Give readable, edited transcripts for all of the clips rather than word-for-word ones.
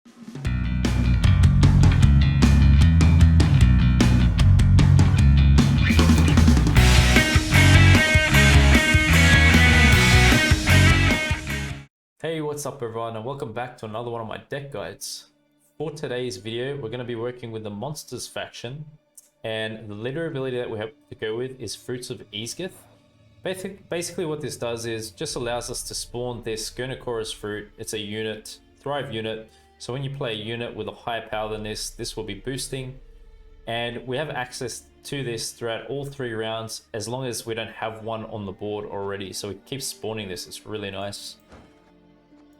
Hey, what's up everyone, and welcome back to another one of my deck guides. For today's video, we're going to be working with the Monsters faction, and the leader ability that we have to go with is Fruits of Ysgith. Basically what this does is just allows us to spawn this Scoia'tael fruit. It's a unit, Thrive unit, so when you play a unit with a higher power than this will be boosting, and we have access to this throughout all 3 rounds as long as we don't have one on the board already, so we keep spawning this. It's really nice.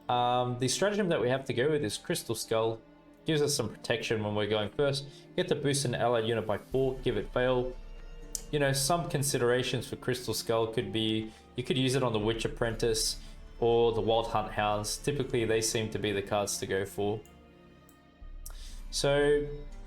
The stratagem that we have to go with is Crystal Skull. Gives us some protection when we're going first. Get to boost an allied unit by 4, give it fail. You know, some considerations for Crystal Skull could be, you could use it on the Witch Apprentice or the Wild Hunt Hounds. Typically they seem to be the cards to go for. So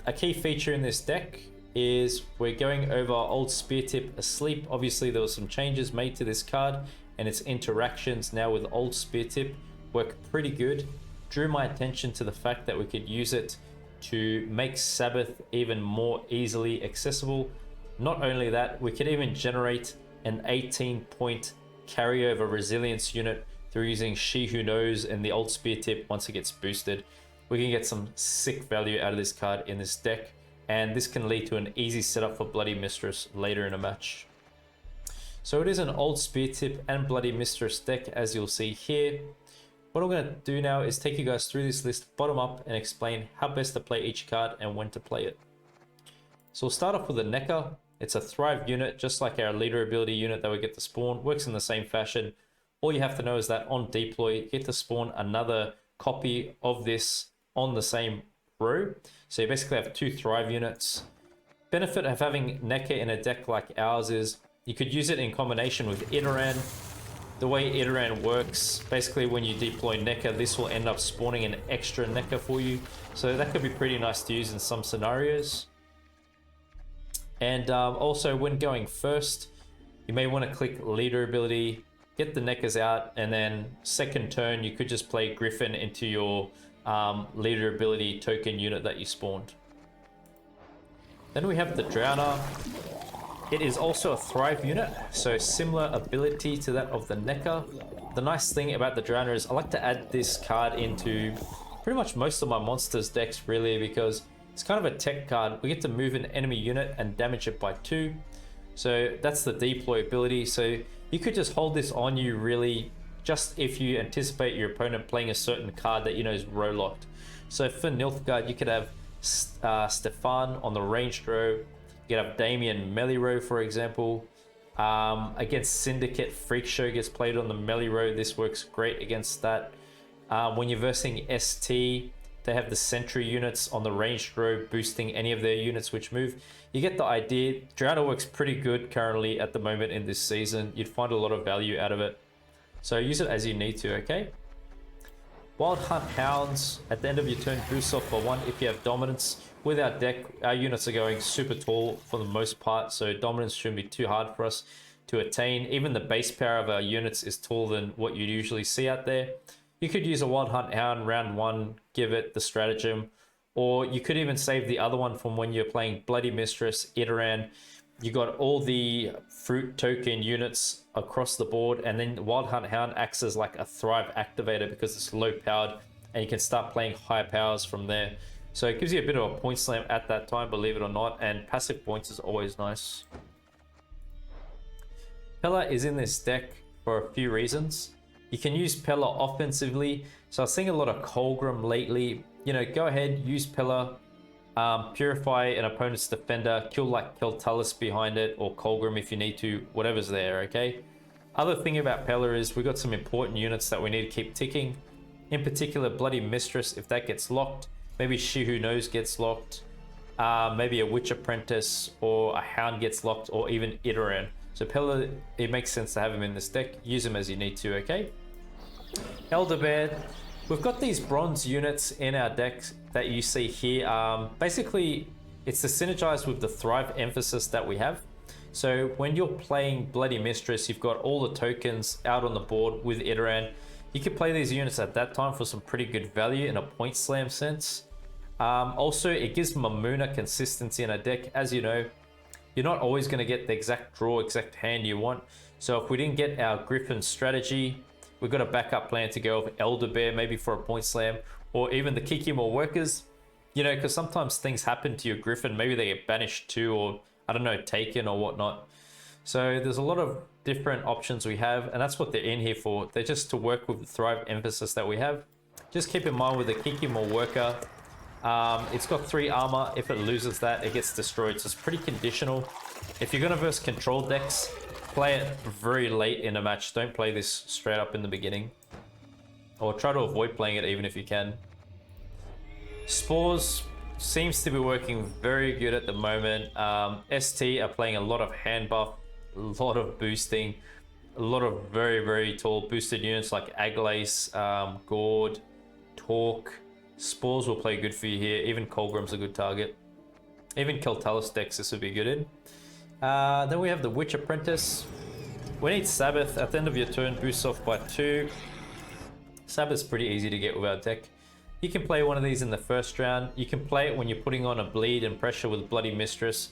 a key feature in this deck is we're going over Old Speartip Asleep. Obviously there were some changes made to this card, and its interactions now with Old Speartip work pretty good. Drew my attention to the fact that we could use it to make Sabbath even more easily accessible. Not only that, we could even generate an 18-point carryover resilience unit through using She Who Knows and the Old Speartip. Once it gets boosted, we can get some sick value out of this card in this deck, and this can lead to an easy setup for Bloody Mistress later in a match. So it is an Old Speartip and Bloody Mistress deck, as you'll see here. What I'm going to do now is take you guys through this list bottom up and explain how best to play each card and when to play it. So we'll start off with the Necker. It's a Thrive unit, just like our leader ability unit that we get to spawn. Works in the same fashion. All you have to know is that on deploy, you get to spawn another copy of this on the same row. So you basically have 2 Thrive units. Benefit of having Necker in a deck like ours is you could use it in combination with Iteran. The way Iteran works, basically when you deploy Necker, this will end up spawning an extra Necker for you. So that could be pretty nice to use in some scenarios. And also when going first, you may want to click leader ability, get the Neckers out, and then second turn, you could just play Griffin into your leader ability token unit that you spawned. Then we have the Drowner. It is also a Thrive unit, so similar ability to that of the Necker. The nice thing about the Drowner is I like to add this card into pretty much most of my monsters decks really, because it's kind of a tech card. We get to move an enemy unit and damage it by 2. So that's the deploy ability. So you could just hold this on you really, just if you anticipate your opponent playing a certain card that you know is row locked. So for Nilfgaard, you could have Stefan on the ranged row. You could have Damien melee row, for example. Against Syndicate, Freak Show gets played on the melee row. This works great against that. When you're versing ST, they have the Sentry units on the ranged row, boosting any of their units which move. You get the idea. Drowner works pretty good currently at the moment in this season. You'd find a lot of value out of it. So use it as you need to, okay? Wild Hunt Hounds, at the end of your turn, boost off for 1 if you have dominance. With our deck, our units are going super tall for the most part, so dominance shouldn't be too hard for us to attain. Even the base power of our units is taller than what you usually see out there. You could use a Wild Hunt Hound round 1, give it the stratagem, or you could even save the other one from when you're playing Bloody Mistress, Iteran. You got all the fruit token units across the board, and then Wild Hunt Hound acts as like a Thrive activator because it's low powered, and you can start playing high powers from there. So it gives you a bit of a point slam at that time, believe it or not, and passive points is always nice. Pella is in this deck for a few reasons. You can use Pella offensively. So I was seeing a lot of Colgrim lately. You know, go ahead, use Pella, purify an opponent's defender, kill like Keltalis behind it, or Colgrim if you need to, whatever's there, okay? Other thing about Pella is we got some important units that we need to keep ticking. In particular, Bloody Mistress, if that gets locked. Maybe She Who Knows gets locked. Maybe a Witch Apprentice or a Hound gets locked, or even Iteran. So Pella, it makes sense to have him in this deck. Use him as you need to, okay? Elderbear. We've got these bronze units in our decks that you see here. Basically, it's to synergize with the Thrive emphasis that we have. So when you're playing Bloody Mistress, you've got all the tokens out on the board with Iteran. You could play these units at that time for some pretty good value in a point slam sense. Also, it gives Mamuna consistency in a deck. As you know, you're not always going to get the exact draw, exact hand you want. So if we didn't get our Griffin strategy, we've got a backup plan to go with Elder Bear, maybe for a point slam, or even the Kikimor Workers. You know, because sometimes things happen to your Griffin. Maybe they get banished too, or I don't know, taken or whatnot. So there's a lot of different options we have, and that's what they're in here for. They're just to work with the Thrive emphasis that we have. Just keep in mind with the Kikimor Worker, it's got 3 armor. If it loses that, it gets destroyed. So it's pretty conditional. If you're going to verse control decks, play it very late in a match. Don't play this straight up in the beginning. Or try to avoid playing it even if you can. Spores seems to be working very good at the moment. ST are playing a lot of hand buff, a lot of boosting, a lot of very, very tall boosted units like Aglace, Gord, Torque. Spores will play good for you here. Even Colgrim's a good target. Even Keltalis decks this would be good in. Then we have the Witch Apprentice. We need Sabbath. At the end of your turn, boosts off by 2. Sabbath's pretty easy to get with our deck. You can play one of these in the first round. You can play it when you're putting on a bleed and pressure with Bloody Mistress.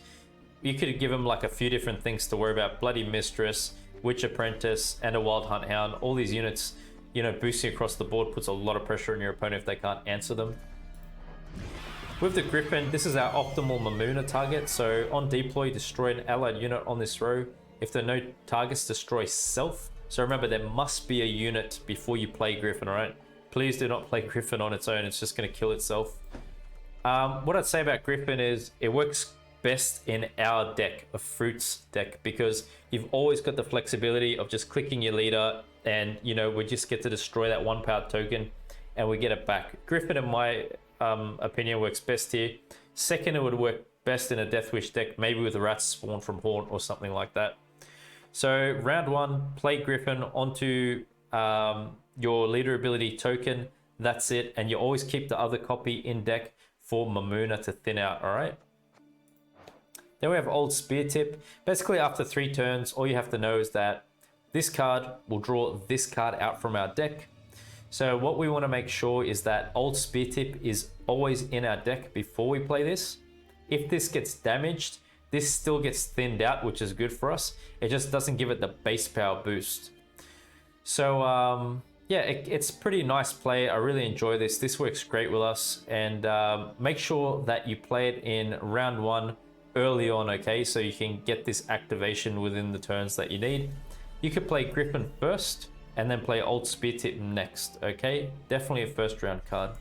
You could give them like a few different things to worry about. Bloody Mistress, Witch Apprentice, and a Wild Hunt Hound. All these units, you know, boosting across the board puts a lot of pressure on your opponent if they can't answer them. With the Griffin, this is our optimal Mamuna target. So on deploy, destroy an allied unit on this row. If there are no targets, destroy self. So remember, there must be a unit before you play Griffin, alright? Please do not play Griffin on its own. It's just going to kill itself. What I'd say about Griffin is it works best in our deck, a Fruits deck, because you've always got the flexibility of just clicking your leader and, you know, we just get to destroy that 1 power token and we get it back. Griffin, in my opinion, works best here. Second, it would work best in a Death Wish deck, maybe with a Rat Spawn from Haunt or something like that. So round 1, play Griffin onto your leader ability token. That's it, and you always keep the other copy in deck for Mamuna to thin out. All right, then we have Old Speartip. Basically, after 3 turns, all you have to know is that this card will draw this card out from our deck. So what we want to make sure is that Old Speartip is always in our deck before we play this. If this gets damaged, this still gets thinned out, which is good for us. It just doesn't give it the base power boost. So yeah, it's pretty nice play. I really enjoy this. This works great with us. And make sure that you play it in round 1 early on, okay? So you can get this activation within the turns that you need. You could play Griffin first and then play Old Speartip next, okay? Definitely a first round card.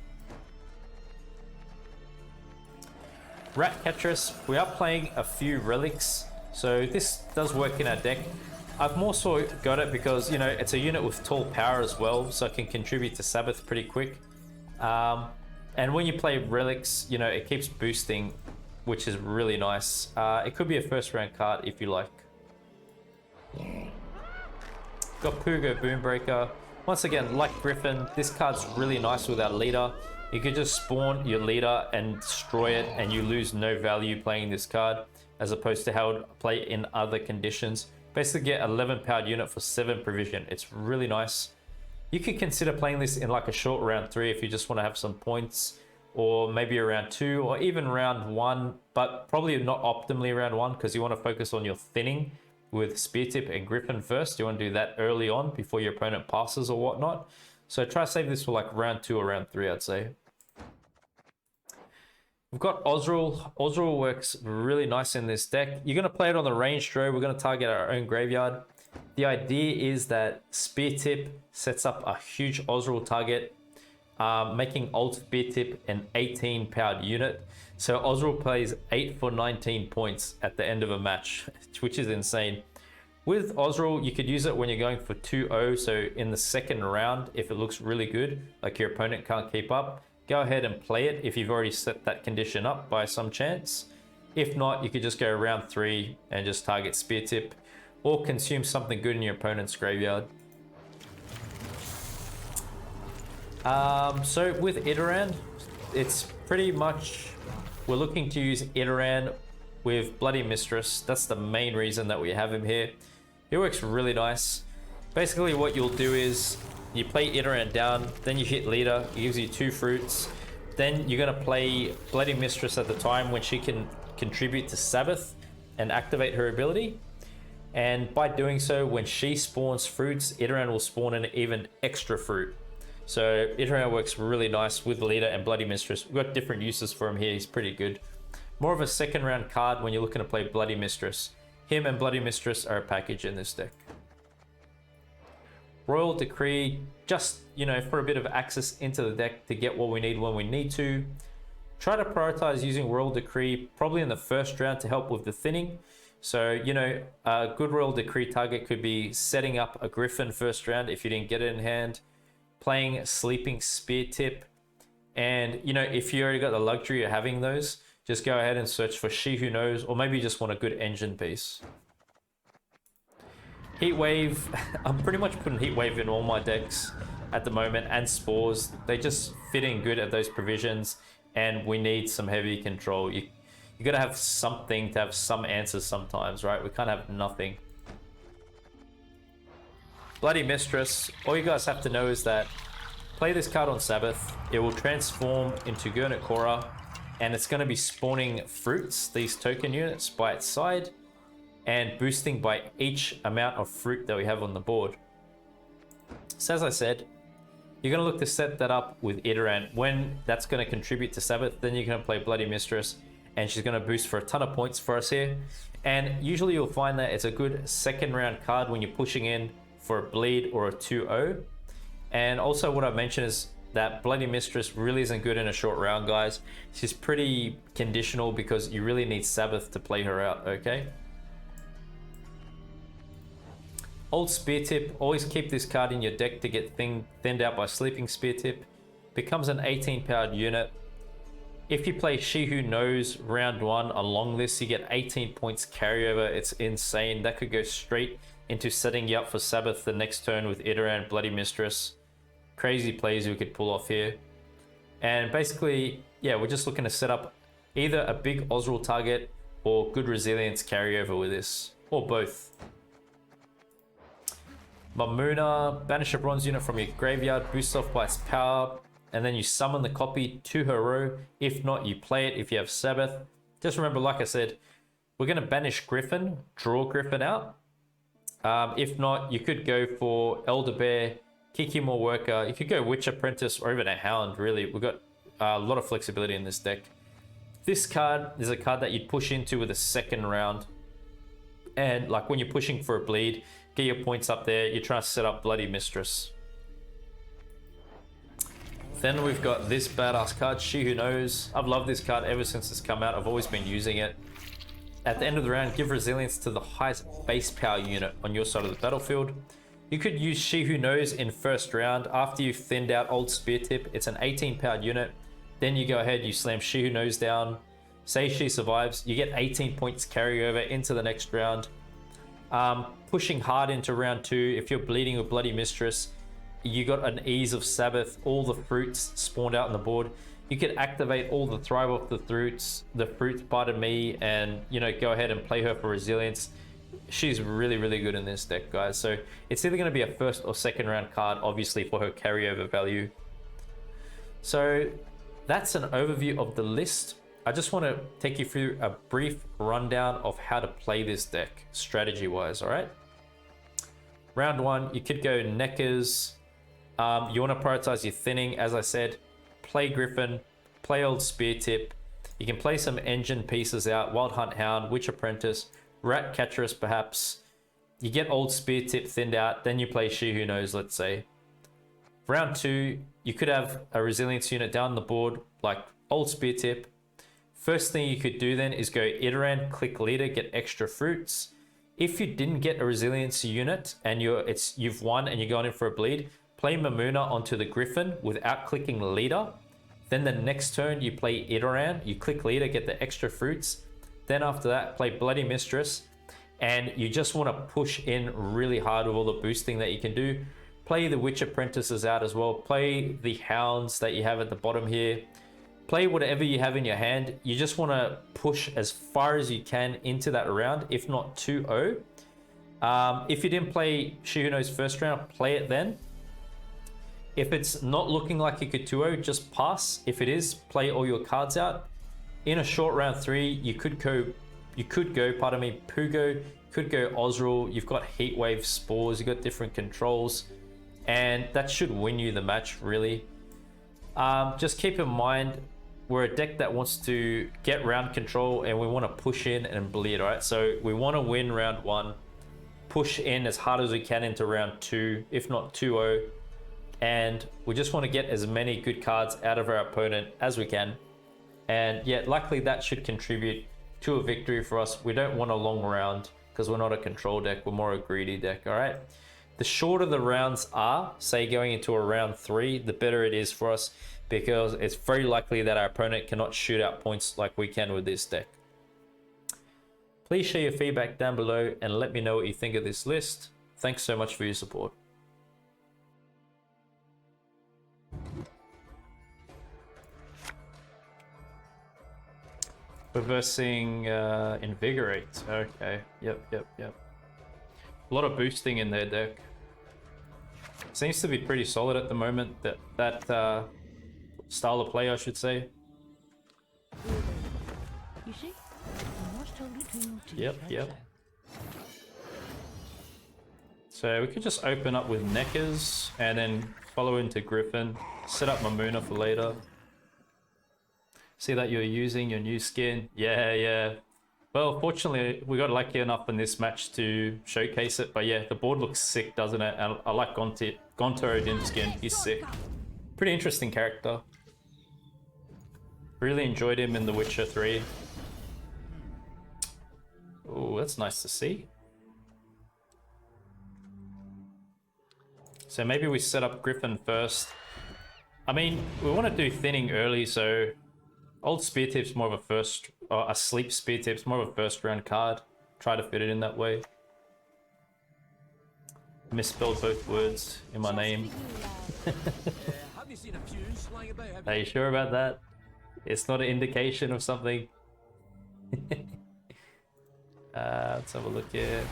Ratcatcheress, we are playing a few relics, so this does work in our deck. I've more so got it because, you know, it's a unit with tall power as well, so it can contribute to Sabbath pretty quick. And when you play relics, you know, it keeps boosting, which is really nice. It could be a first round card if you like. Got Pugo Boombreaker. Once again, like Griffin, this card's really nice with our leader. You can just spawn your leader and destroy it, and you lose no value playing this card, as opposed to how it play in other conditions. Basically get 11 powered unit for 7 provision. It's really nice. You could consider playing this in like a short round 3 if you just want to have some points, or maybe around 2, or even round 1, but probably not optimally round 1 because you want to focus on your thinning with Speartip and Griffin first. You want to do that early on before your opponent passes or whatnot. So try to save this for like round 2 or round 3, I'd say. We've got Ozril. Ozril works really nice in this deck. You're going to play it on the range draw. We're going to target our own graveyard. The idea is that Speartip sets up a huge Ozril target, making Old Speartip an 18 powered unit. So Ozril plays 8 for 19 points at the end of a match, which is insane. With Ozril, you could use it when you're going for 2-0. So in the second round, if it looks really good, like your opponent can't keep up, go ahead and play it if you've already set that condition up by some chance. If not, you could just go round 3 and just target Speartip, or consume something good in your opponent's graveyard. So with Idoran, it's pretty much, we're looking to use Idoran with Bloody Mistress. That's the main reason that we have him here. He works really nice. Basically what you'll do is you play Iteran down, then you hit leader, it gives you 2 fruits. Then you're going to play Bloody Mistress at the time when she can contribute to Sabbath and activate her ability. And by doing so, when she spawns fruits, Iteran will spawn an even extra fruit. So Iteran works really nice with leader and Bloody Mistress. We've got different uses for him here. He's pretty good. More of a second round card when you're looking to play Bloody Mistress. Him and Bloody Mistress are a package in this deck. Royal Decree, just, you know, for a bit of access into the deck to get what we need when we need to. Try to prioritize using Royal Decree probably in the first round to help with the thinning. So, you know, a good Royal Decree target could be setting up a Griffin first round if you didn't get it in hand, playing Sleeping Speartip, and, you know, if you already got the luxury of having those, just go ahead and search for She Who Knows, or maybe you just want a good engine piece. Heatwave, I'm pretty much putting Heatwave in all my decks at the moment, and Spores. They just fit in good at those provisions, and we need some heavy control. You gotta have something to have some answers sometimes, right? We can't have nothing. Bloody Mistress, all you guys have to know is that play this card on Sabbath, it will transform into Gurnet Korra, and it's going to be spawning fruits, these token units, by its side, and boosting by each amount of fruit that we have on the board. So as I said, you're going to look to set that up with Iteran. When that's going to contribute to Sabbath, then you're going to play Bloody Mistress, and she's going to boost for a ton of points for us here. And usually you'll find that it's a good second round card when you're pushing in for a bleed or a 2-0. And also what I mentioned is that Bloody Mistress really isn't good in a short round, guys. She's pretty conditional because you really need Sabbath to play her out, okay? Old Speartip, always keep this card in your deck to get thinned out by Sleeping Speartip. Becomes an 18 powered unit. If you play She Who Knows round 1 along this, you get 18 points carryover. It's insane. That could go straight into setting you up for Sabbath the next turn with Iteran, Bloody Mistress. Crazy plays we could pull off here. And basically, yeah, we're just looking to set up either a big Osral target or good resilience carryover with this, or both. Mamuna, banish a bronze unit from your graveyard, boost off by its power, and then you summon the copy to her row. If not, you play it if you have Sabbath. Just remember, like I said, we're going to banish Griffin, draw Griffin out. If not, you could go for Elder Bear, Kikimor Worker. You could go Witch Apprentice or even a Hound, really. We've got a lot of flexibility in this deck. This card is a card that you'd push into with a second round. And like when you're pushing for a bleed, get your points up there. You're trying to set up Bloody Mistress. Then we've got this badass card, She Who Knows. I've loved this card ever since it's come out. I've always been using it. At the end of the round, give resilience to the highest base power unit on your side of the battlefield. You could use She Who Knows in first round. After you've thinned out Old Speartip, it's an 18 powered unit. Then you go ahead, you slam She Who Knows down. Say she survives, you get 18 points carryover into the next round. Pushing hard into round 2, if you're bleeding with Bloody Mistress, you got an ease of Sabbath, all the fruits spawned out on the board. You could activate all the thrive off the fruits, pardon me, and, you know, go ahead and play her for resilience. She's really, really good in this deck, guys. So it's either going to be a first or second round card, obviously, for her carryover value. So that's an overview of the list. I just want to take you through a brief rundown of how to play this deck strategy wise. All right, round 1, you could go Neckers. You want to prioritize your thinning. As I said, play Griffin, play Old Speartip. You can play some engine pieces out, Wild Hunt Hound, Witch Apprentice, Rat Catcheress perhaps. You get Old Speartip thinned out, then you play She Who Knows, let's say. Round 2, you could have a resilience unit down the board like Old Speartip. First thing you could do then is go Iteran, click leader, get extra fruits. If you didn't get a resilience unit and you've won and you're going in for a bleed, play Mamuna onto the Griffin without clicking leader. Then the next turn you play Iteran, you click leader, get the extra fruits. Then after that, play Bloody Mistress, and you just want to push in really hard with all the boosting that you can do. Play the Witch Apprentices out as well. Play the Hounds that you have at the bottom here. Play whatever you have in your hand. You just want to push as far as you can into that round, if not 2-0. If you didn't play She Who Knows first round, play it then. If it's not looking like you could 2-0, just pass. If it is, play all your cards out. In a short round 3, you could go, pardon me, Pugo, could go Osril. You've got Heatwave, Spores, you've got different controls, and that should win you the match, really. Just keep in mind, we're a deck that wants to get round control and we want to push in and bleed, alright? So we want to win round 1, push in as hard as we can into round 2, if not 2-0, and we just want to get as many good cards out of our opponent as we can. And yeah, luckily that should contribute to a victory for us. We don't want a long round because we're not a control deck, we're more a greedy deck, alright? The shorter the rounds are, say going into a round 3, the better it is for us, because it's very likely that our opponent cannot shoot out points like we can with this deck. Please share your feedback down below and let me know what you think of this list. Thanks so much for your support. We're versing Invigorate. Okay, yep. A lot of boosting in their deck. Seems to be pretty solid at the moment, that style of play, I should say. Yep. So we could just open up with Neckers and then follow into Griffin, set up Mamuna for later. See that you're using your new skin. Yeah. Well, fortunately, we got lucky enough in this match to showcase it. But yeah, the board looks sick, doesn't it? And I like Gonto Odin's skin. He's sick. Pretty interesting character. Really enjoyed him in The Witcher 3. Oh, that's nice to see. So maybe we set up Griffin first. I mean, we want to do thinning early, so Old Speartip's more of a first, or a Sleep Speartip's more of a first round card. Try to fit it in that way. Misspelled both words in my name. Are you sure about that? It's not an indication of something. Let's have a look here.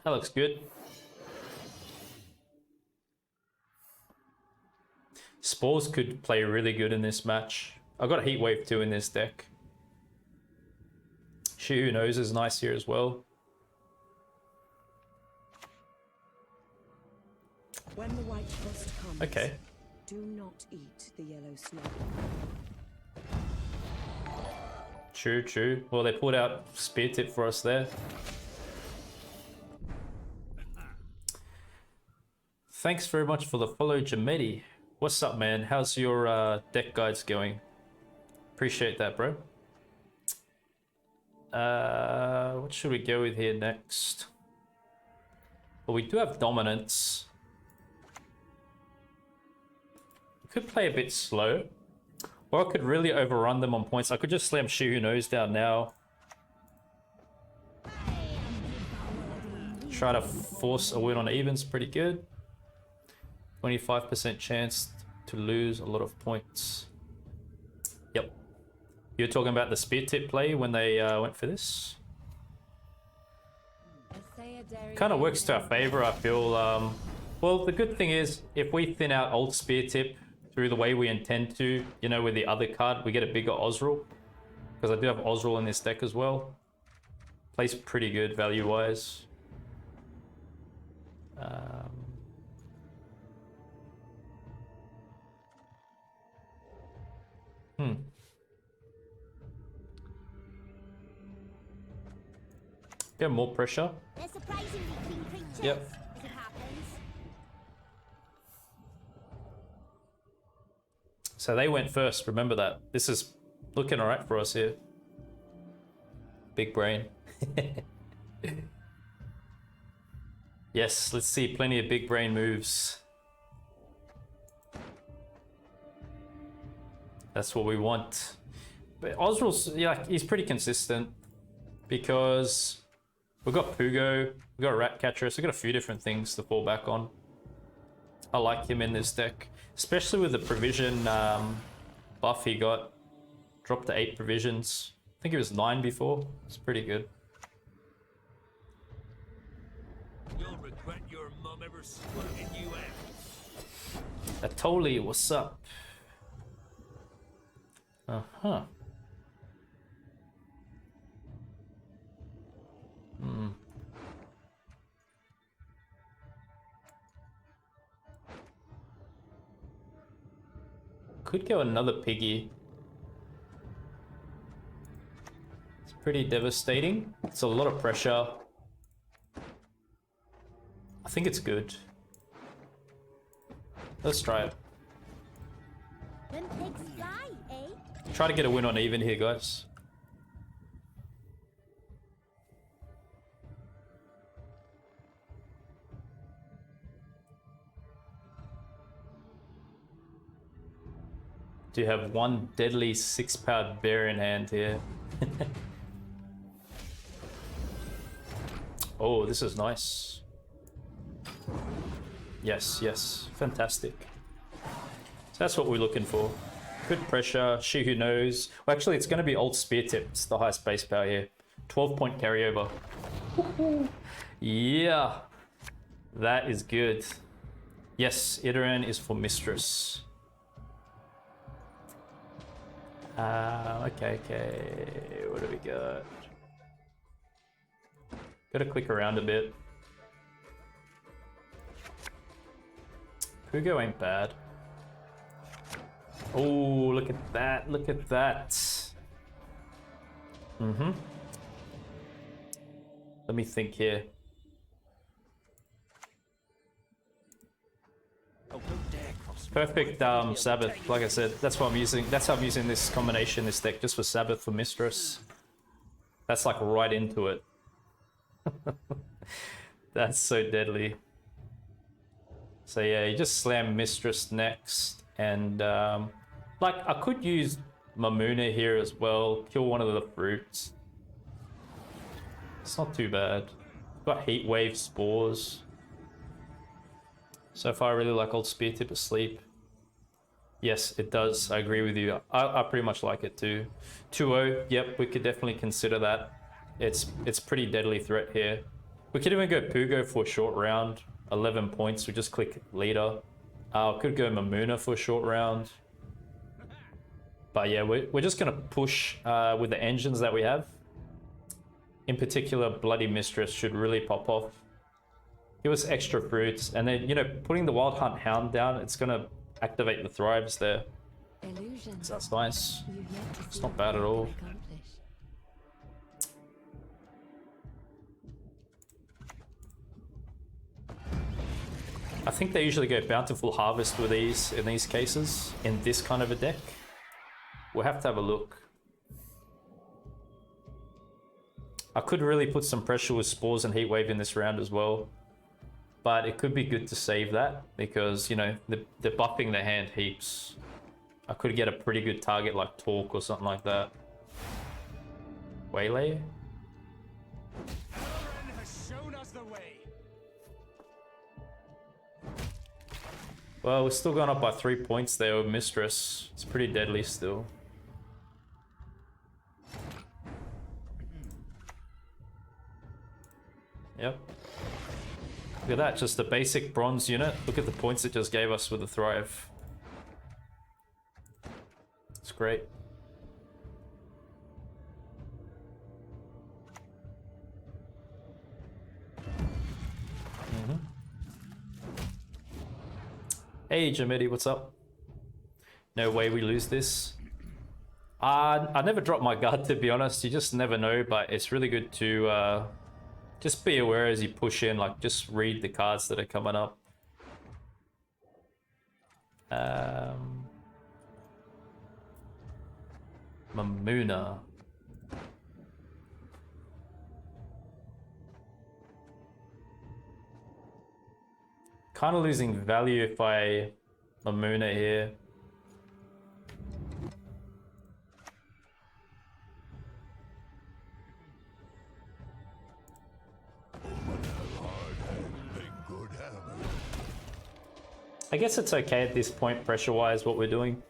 That looks good. Spores could play really good in this match. I've got Heatwave 2 in this deck. She Who Knows is nice here as well. When the white frost comes, okay. Do not eat the yellow snow. True. Well, they pulled out Speartip for us there. Thanks very much for the follow, Jamedi. What's up, man? How's your deck guides going? Appreciate that, bro. What should we go with here next? Well, we do have Dominance. We could play a bit slow. Or I could really overrun them on points. I could just slam She Who Knows down now. Try to force a win on evens, pretty good. 25% chance to lose a lot of points. Yep. You're talking about the Speartip play when they went for this? Kind of works to our favor, I feel. Well, the good thing is, if we thin out Old Speartip through the way we intend to, you know, with the other card, we get a bigger Osril. Because I do have Osril in this deck as well. Plays pretty good value-wise. Get more pressure. They're surprisingly clean creatures. Yep. As it happens. So they went first, remember that. This is looking alright for us here. Big brain. Yes, let's see plenty of big brain moves. That's what we want. But Osril's, yeah, he's pretty consistent because we've got Pugo, we've got Ratcatcher, so we've got a few different things to fall back on. I like him in this deck, especially with the provision buff he got. Dropped to 8 provisions. I think it was 9 before. It's pretty good. Atoli, what's up? Uh-huh. Could go another piggy. It's pretty devastating. It's a lot of pressure. I think it's good. Let's try it. Them pigs fly, eh? Try to get a win on even here, guys. Do you have one deadly 6-powered bear in hand here? Oh, this is nice. Yes, yes, fantastic. So that's what we're looking for. Good pressure, she who knows. Well, actually, it's going to be Old Speartip. It's the highest base power here. 12-point carryover. Yeah, that is good. Yes, Iteran is for Mistress. Okay. What do we got? Gotta click around a bit. Pugo ain't bad. Oh, look at that. Look at that. Let me think here. Perfect Sabbath, like I said. That's what I'm using. That's how I'm using this combination, this deck, just for Sabbath for Mistress. That's like right into it. That's so deadly. So yeah, you just slam Mistress next, and like I could use Mamuna here as well. Kill one of the fruits. It's not too bad. Got Heat Wave Spores. So far, I really like Old Speartip asleep. Yes, it does. I agree with you. I pretty much like it too. 2-0. Yep, we could definitely consider that. It's pretty deadly threat here. We could even go Pugo for a short round. 11 points. We just click leader. Could go Mamuna for a short round. But yeah, we're just gonna push with the engines that we have. In particular, Bloody Mistress should really pop off. Give us extra fruits, and then, you know, putting the Wild Hunt Hound down, it's gonna activate the Thrives there. Illusions. So that's nice. You've yet to It's see not what bad they at all. can accomplish. I think they usually go Bountiful Harvest with these, in these cases, in this kind of a deck. We'll have to have a look. I could really put some pressure with Spores and Heatwave in this round as well. But it could be good to save that because, you know, they're buffing their hand heaps. I could get a pretty good target like Torque or something like that. Waylay? Has shown us the way. Well, we're still going up by 3 points there with Mistress. It's pretty deadly still. Yep. Look at that, just a basic bronze unit. Look at the points it just gave us with the Thrive. It's great. Hey Jamidi, what's up? No way we lose this. I never drop my guard, to be honest. You just never know, but it's really good to just be aware as you push in, like just read the cards that are coming up. Mamuna. Kind of losing value if I Mamuna here. I guess it's okay at this point, pressure-wise, what we're doing.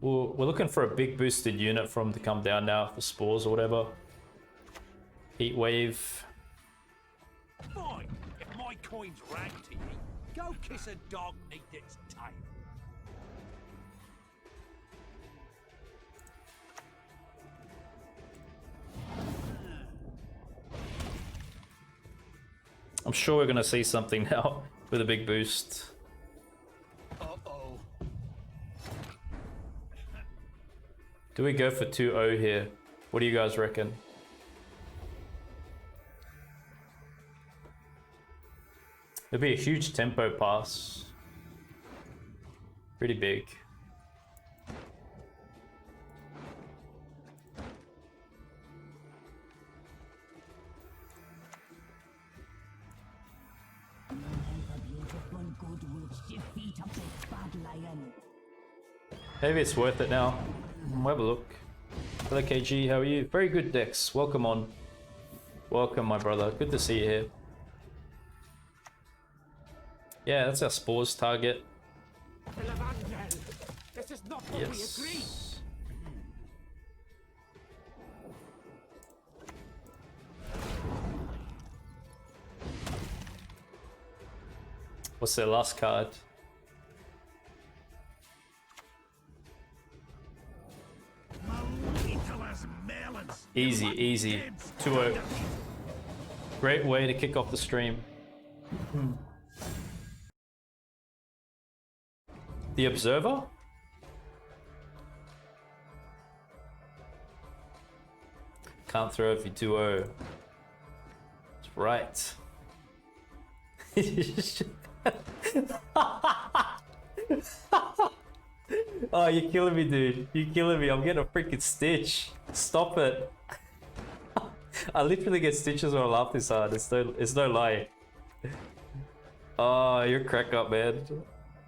We're looking for a big boosted unit for them to come down now for Spores or whatever. Heat Wave. Fine. coins rang to ye. Go kiss a dog neath its tail. I'm sure we're gonna see something now with a big boost. Uh-oh. Do we go for 2-0 here? What do you guys reckon? It'd be a huge tempo pass. Pretty big. Maybe it's worth it now. We'll have a look. Hello KG, how are you? Very good, Dex. Welcome on. Welcome, my brother. Good to see you here. Yeah, that's our spores target. This is not what we agreed. Yes. What's their last card? Easy, easy. 2-0. Great way to kick off the stream. The Observer? Can't throw if you 2-0. That's right. Oh, you're killing me, dude. You're killing me. I'm getting a freaking stitch. Stop it. I literally get stitches when I laugh this hard. It's no lie. Oh, you're crack up, man.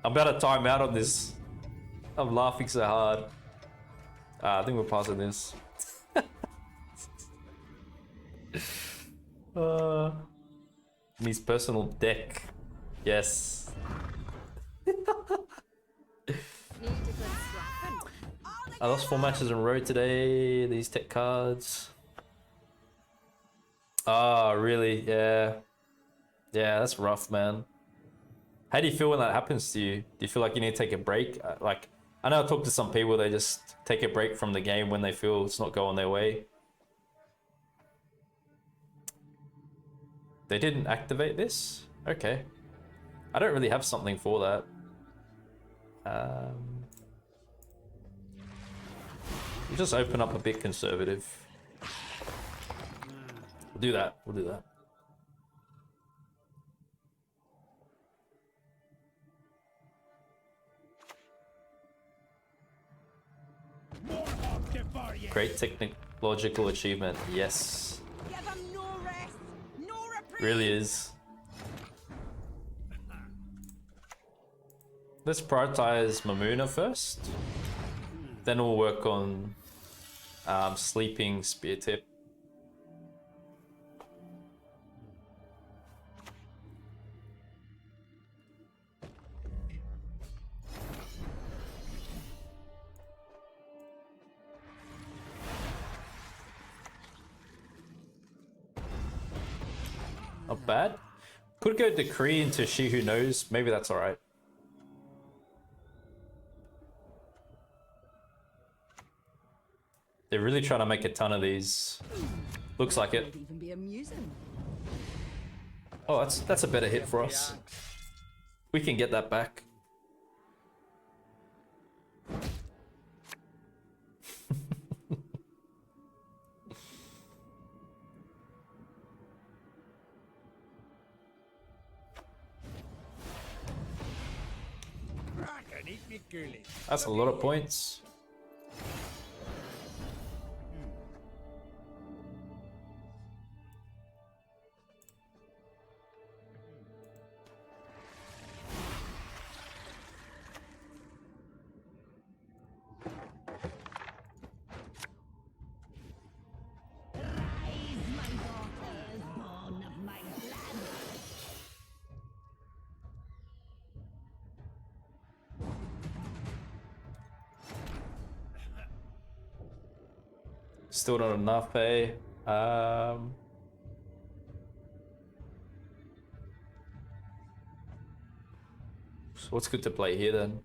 I'm about to time out on this. I'm laughing so hard. I think we're passing this. In his personal deck. Yes. I lost 4 matches in a row today. These tech cards. Oh, really? Yeah. Yeah, that's rough, man. How do you feel when that happens to you? Do you feel like you need to take a break? Like, I know I talk to some people, they just take a break from the game when they feel it's not going their way. They didn't activate this? Okay. I don't really have something for that. We'll just open up a bit conservative. We'll do that. We'll do that. Great technological achievement. Yes. Give him no rest, no reprieve. Really is. Let's prioritize Mamuna first. Then we'll work on sleeping Speartip. Not bad. Could go Decree into She Who Knows. Maybe that's alright. They're really trying to make a ton of these. Looks like it. Could even be amusing. Oh, that's a better hit for us. We can get that back. That's a lot of points. Still not enough, eh? So what's good to play here then?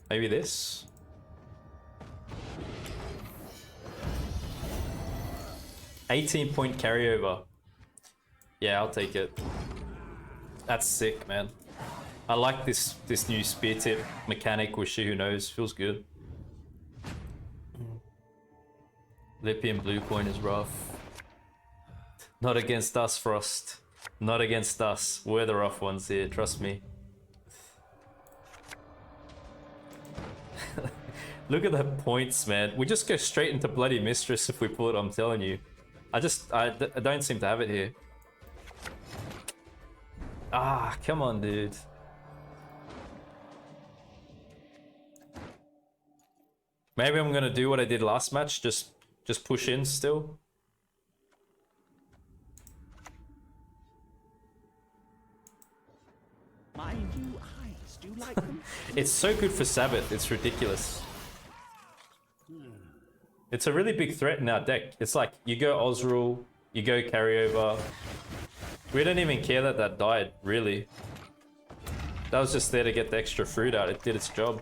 Maybe this? $18-point carryover. Yeah, I'll take it. That's sick, man. I like this new spear tip mechanic with She Who Knows. Feels good. Lippy and blue coin is rough. Not against us, Frost. Not against us. We're the rough ones here, trust me. Look at the points, man. We just go straight into Bloody Mistress if we pull it, I'm telling you. I don't seem to have it here. Ah, come on, dude. Maybe I'm gonna do what I did last match, just push in still. Mind you, eyes do like them. It's so good for Sabbath, it's ridiculous. It's a really big threat in our deck. It's like, you go Osrul, you go carryover. We don't even care that that died, really. That was just there to get the extra fruit out. It did its job.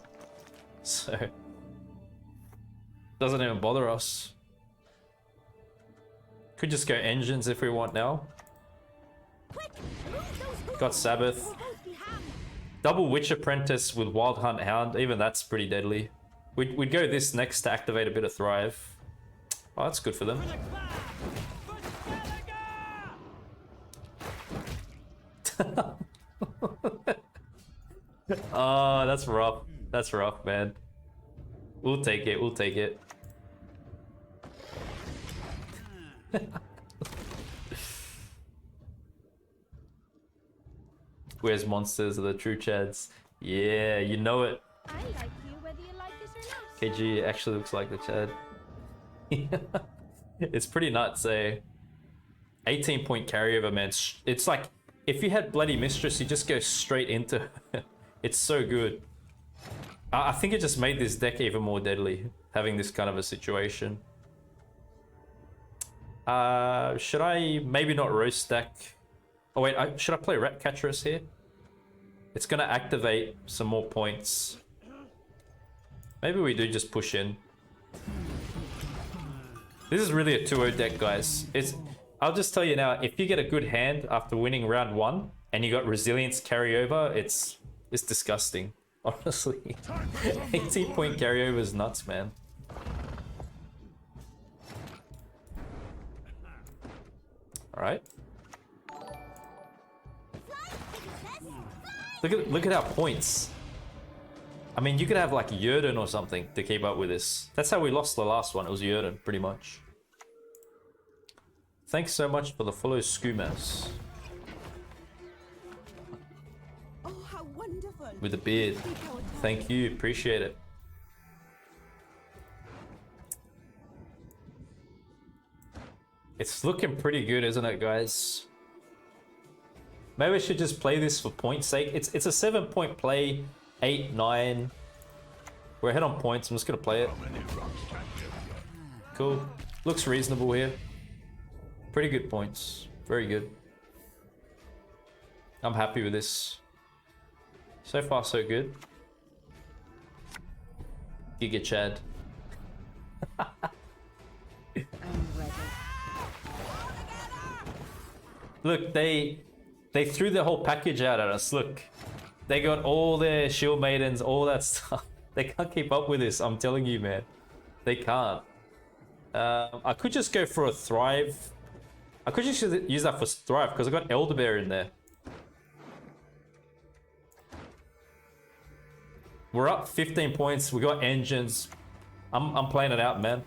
So, doesn't even bother us. Could just go engines if we want now. Got Sabbath. Double Witch Apprentice with Wild Hunt Hound. Even that's pretty deadly. We'd go this next to activate a bit of Thrive. Oh, that's good for them. Oh, that's rough. That's rough, man. We'll take it. We'll take it. Where's monsters are the true chads? Yeah, you know it. I like you whether you like this or not. KG actually looks like the chad. It's pretty nuts, eh? 18-point carryover, man. It's like, if you had Bloody Mistress, you just go straight into her. It's so good. I think it just made this deck even more deadly, having this kind of a situation. Should I maybe not roast stack? Oh wait, should I play Ratcatcherus here? It's gonna activate some more points. Maybe we do just push in. This is really a 2-0 deck, guys. I'll just tell you now, if you get a good hand after winning round 1 and you got resilience carryover, it's disgusting. Honestly. 18-point carryover is nuts, man. Alright. Look at our points. I mean, you could have like Yrden or something to keep up with this. That's how we lost the last one. It was Yrden, pretty much. Thanks so much for the follow, Skumas. Oh, how wonderful. With the beard. Thank you, appreciate it. It's looking pretty good, isn't it, guys? Maybe we should just play this for point's sake. It's a 7-point play, 8, 9. We're ahead on points. I'm just gonna play it. Cool. Looks reasonable here. Pretty good points. Very good. I'm happy with this. So far, so good. Giga Chad. Look, they threw the whole package out at us. Look, they got all their shield maidens, all that stuff. They can't keep up with this. I'm telling you, man. They can't. I could just go for a Thrive. I could just use that for Thrive because I got Elderbear in there. We're up 15 points. We got engines. I'm playing it out, man.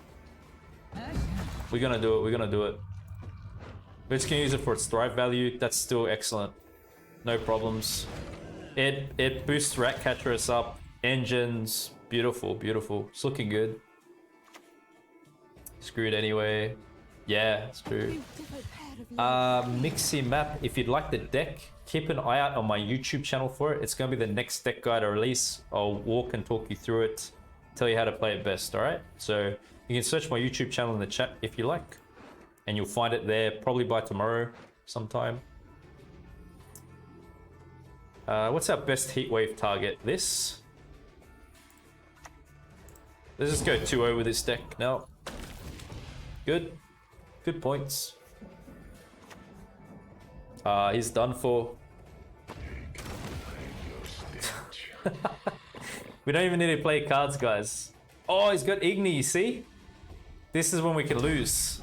We're gonna do it. We're gonna do it. We're just gonna use it for its Thrive value. That's still excellent. No problems. It boosts Ratcatcherus up. Engines. Beautiful, beautiful. It's looking good. Screwed anyway. Yeah, it's true. Mixie map. If you'd like the deck, keep an eye out on my YouTube channel for it. It's gonna be the next deck guide I release. I'll walk and talk you through it. Tell you how to play it best, alright? So you can search my YouTube channel in the chat if you like. and you'll find it there probably by tomorrow sometime. What's our best heatwave target? This? Let's just go 2-0 with this deck now. Good. Good points. He's done for. We don't even need to play cards, guys. Oh, he's got Igni, you see? This is when we can lose.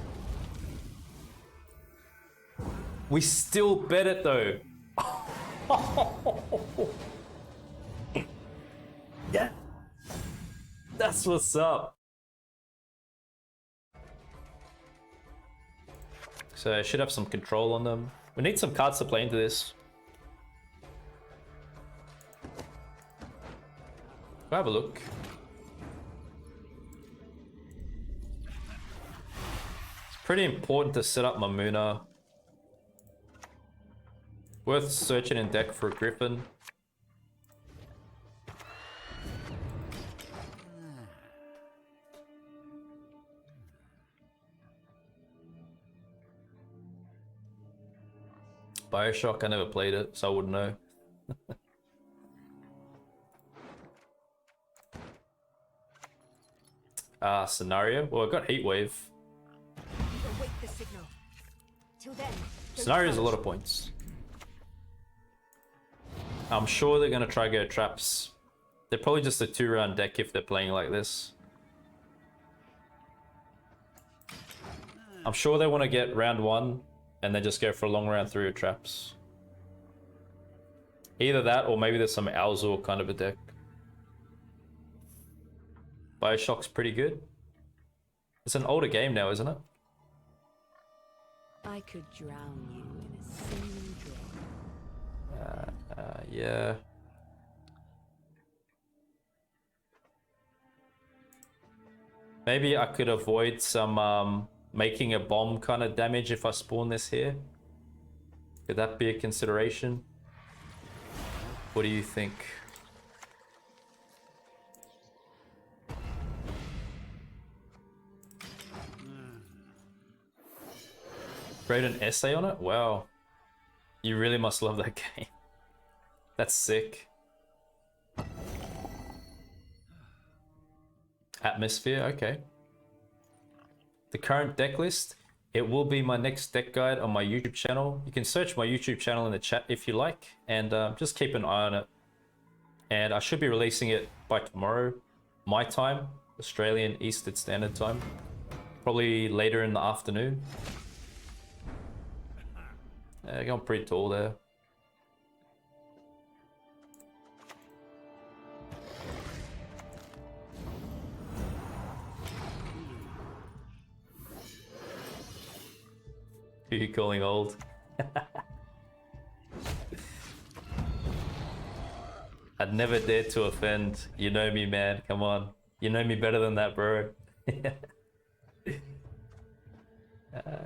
We still bet it though. Yeah. That's what's up. So I should have some control on them. We need some cards to play into this. Go have a look. It's pretty important to set up my Muna. Worth searching in deck for a Griffin. Bioshock, I never played it, so I wouldn't know. Scenario? Well, I got Heatwave. Await the signal. Till then, Scenario is a lot of points. I'm sure they're going to try to go traps. They're probably just a 2-round deck if they're playing like this. I'm sure they want to get round 1 and then just go for a long round 3 of traps. Either that or maybe there's some Alzor kind of a deck. Bioshock's pretty good. It's an older game now, isn't it? I could drown you in a single drop. Yeah. Maybe I could avoid some making a bomb kind of damage if I spawn this here. Could that be a consideration? What do you think? Wrote an essay on it? Wow. You really must love that game. That's sick. Atmosphere, okay. The current deck list, it will be my next deck guide on my YouTube channel. You can search my YouTube channel in the chat if you like, and just keep an eye on it. And I should be releasing it by tomorrow, my time, Australian Eastern Standard Time. Probably later in the afternoon. Going pretty tall there. Who are you calling old? I'd never dare to offend. You know me, man. Come on. You know me better than that, bro.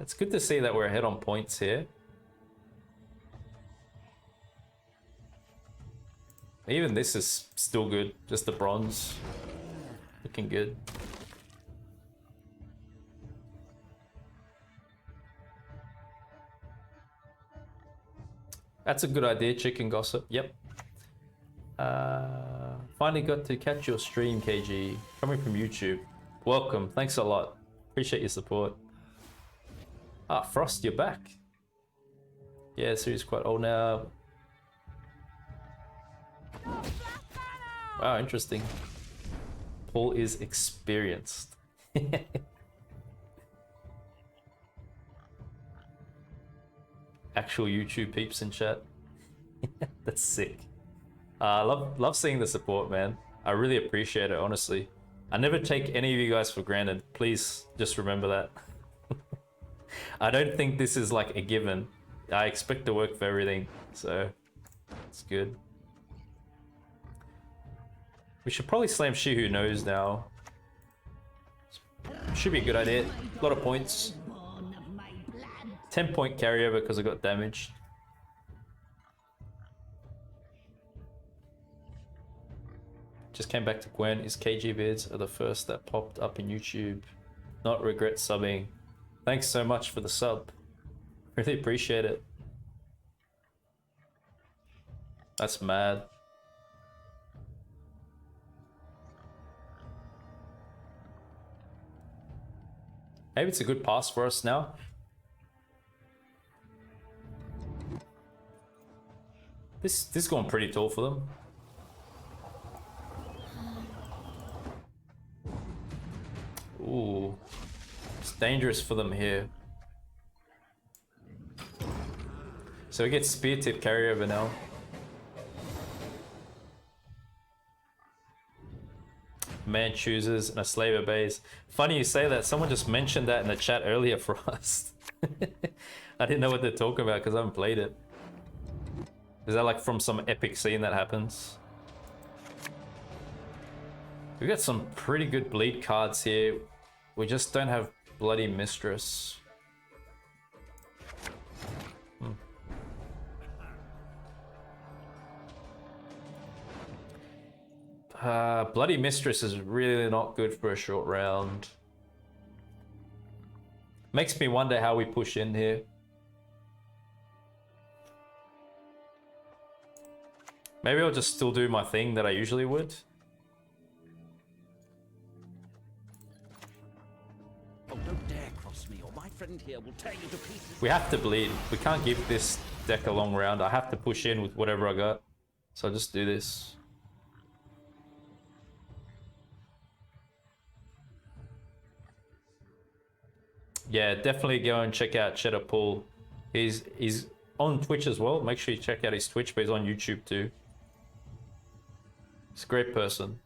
It's good to see that we're ahead on points here. Even this is still good. Just the bronze. Looking good. That's a good idea, chicken gossip. Yep. Finally got to catch your stream, KG. Coming from YouTube. Welcome. Thanks a lot. Appreciate your support. Ah, Frost, you're back. Yeah, the series is quite old now. Wow, interesting. Paul is experienced. Actual YouTube peeps in chat. That's sick. Love seeing the support, man. I really appreciate it, honestly. I never take any of you guys for granted. Please just remember that. I don't think this is like a given. I expect to work for everything, so it's good. We should probably slam She Who Knows now. Should be a good idea. A lot of points. 10-point carryover because I got damaged. Just came back to Gwent. His KG vids are the first that popped up in YouTube. Not regret subbing. Thanks so much for the sub. Really appreciate it. That's mad. Maybe it's a good pass for us now. This is going pretty tall for them. Ooh. It's dangerous for them here. So we get Speartip carryover now. Man chooses and a slave obeys. Funny you say that. Someone just mentioned that in the chat earlier for us. I didn't know what they're talking about because I haven't played it. Is that like from some epic scene that happens? We got some pretty good bleed cards here. We just don't have Bloody Mistress. Bloody Mistress is really not good for a short round. Makes me wonder how we push in here. Maybe I'll just still do my thing that I usually would. Oh, don't dare cross me, or my friend here will tear you to pieces. We have to bleed. We can't give this deck a long round. I have to push in with whatever I got. So I'll just do this. Yeah, definitely go and check out Scoia'tael. He's on Twitch as well. Make sure you check out his Twitch, but he's on YouTube too. He's a great person.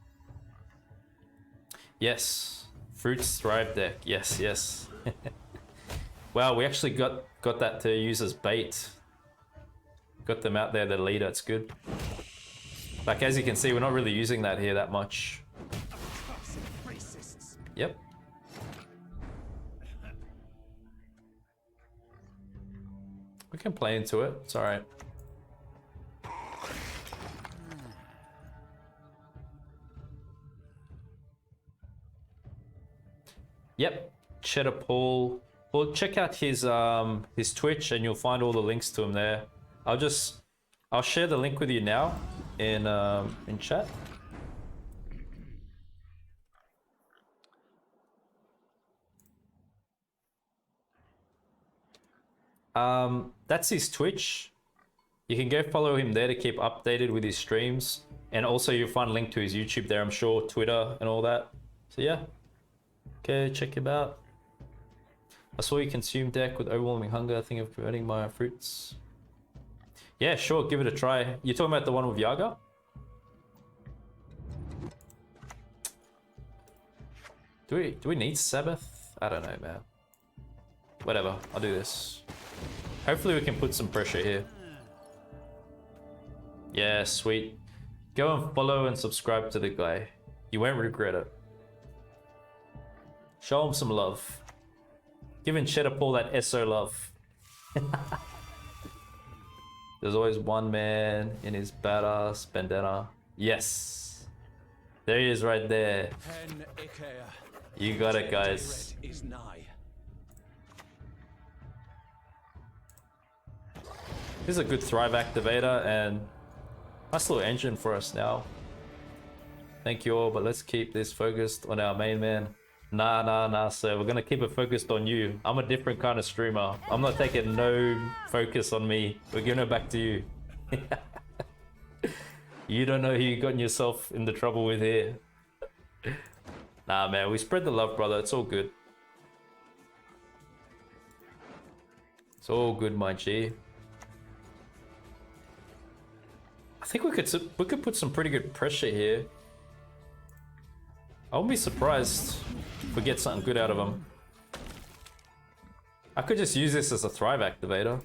Yes. Fruits Thrive deck. Yes, yes. Wow, we actually got that to use as bait. Got them out there, the leader. It's good. Like, as you can see, we're not really using that here that much. Yep. We can play into it. It's alright. Yep. Scoia'tael. Well, check out his Twitch and you'll find all the links to him there. I'll share the link with you now in chat. That's his Twitch. You can go follow him there to keep updated with his streams. And also you'll find a link to his YouTube there, I'm sure, Twitter and all that. So yeah, okay, check him out. I saw you consume deck with overwhelming hunger, thinking of converting my fruits. Yeah, sure, give it a try. You're talking about the one with Yaga? Do we need Sabbath? I don't know, man. Whatever, I'll do this. Hopefully we can put some pressure here. Yeah, sweet. Go and follow and subscribe to the guy. You won't regret it. Show him some love. Giving Scoia'tael that SO love. There's always one man in his badass bandana. Yes. There he is right there. You got it, guys. This is a good Thrive activator and nice little engine for us now. Thank you all, but let's keep this focused on our main man. Nah, sir. We're gonna keep it focused on you. I'm a different kind of streamer. I'm not taking no focus on me. We're giving it back to you. You don't know who you gotten yourself into trouble with here. Nah, man. We spread the love, brother. It's all good. It's all good, my G. I think we could put some pretty good pressure here. I wouldn't be surprised if we get something good out of him. I could just use this as a Thrive activator.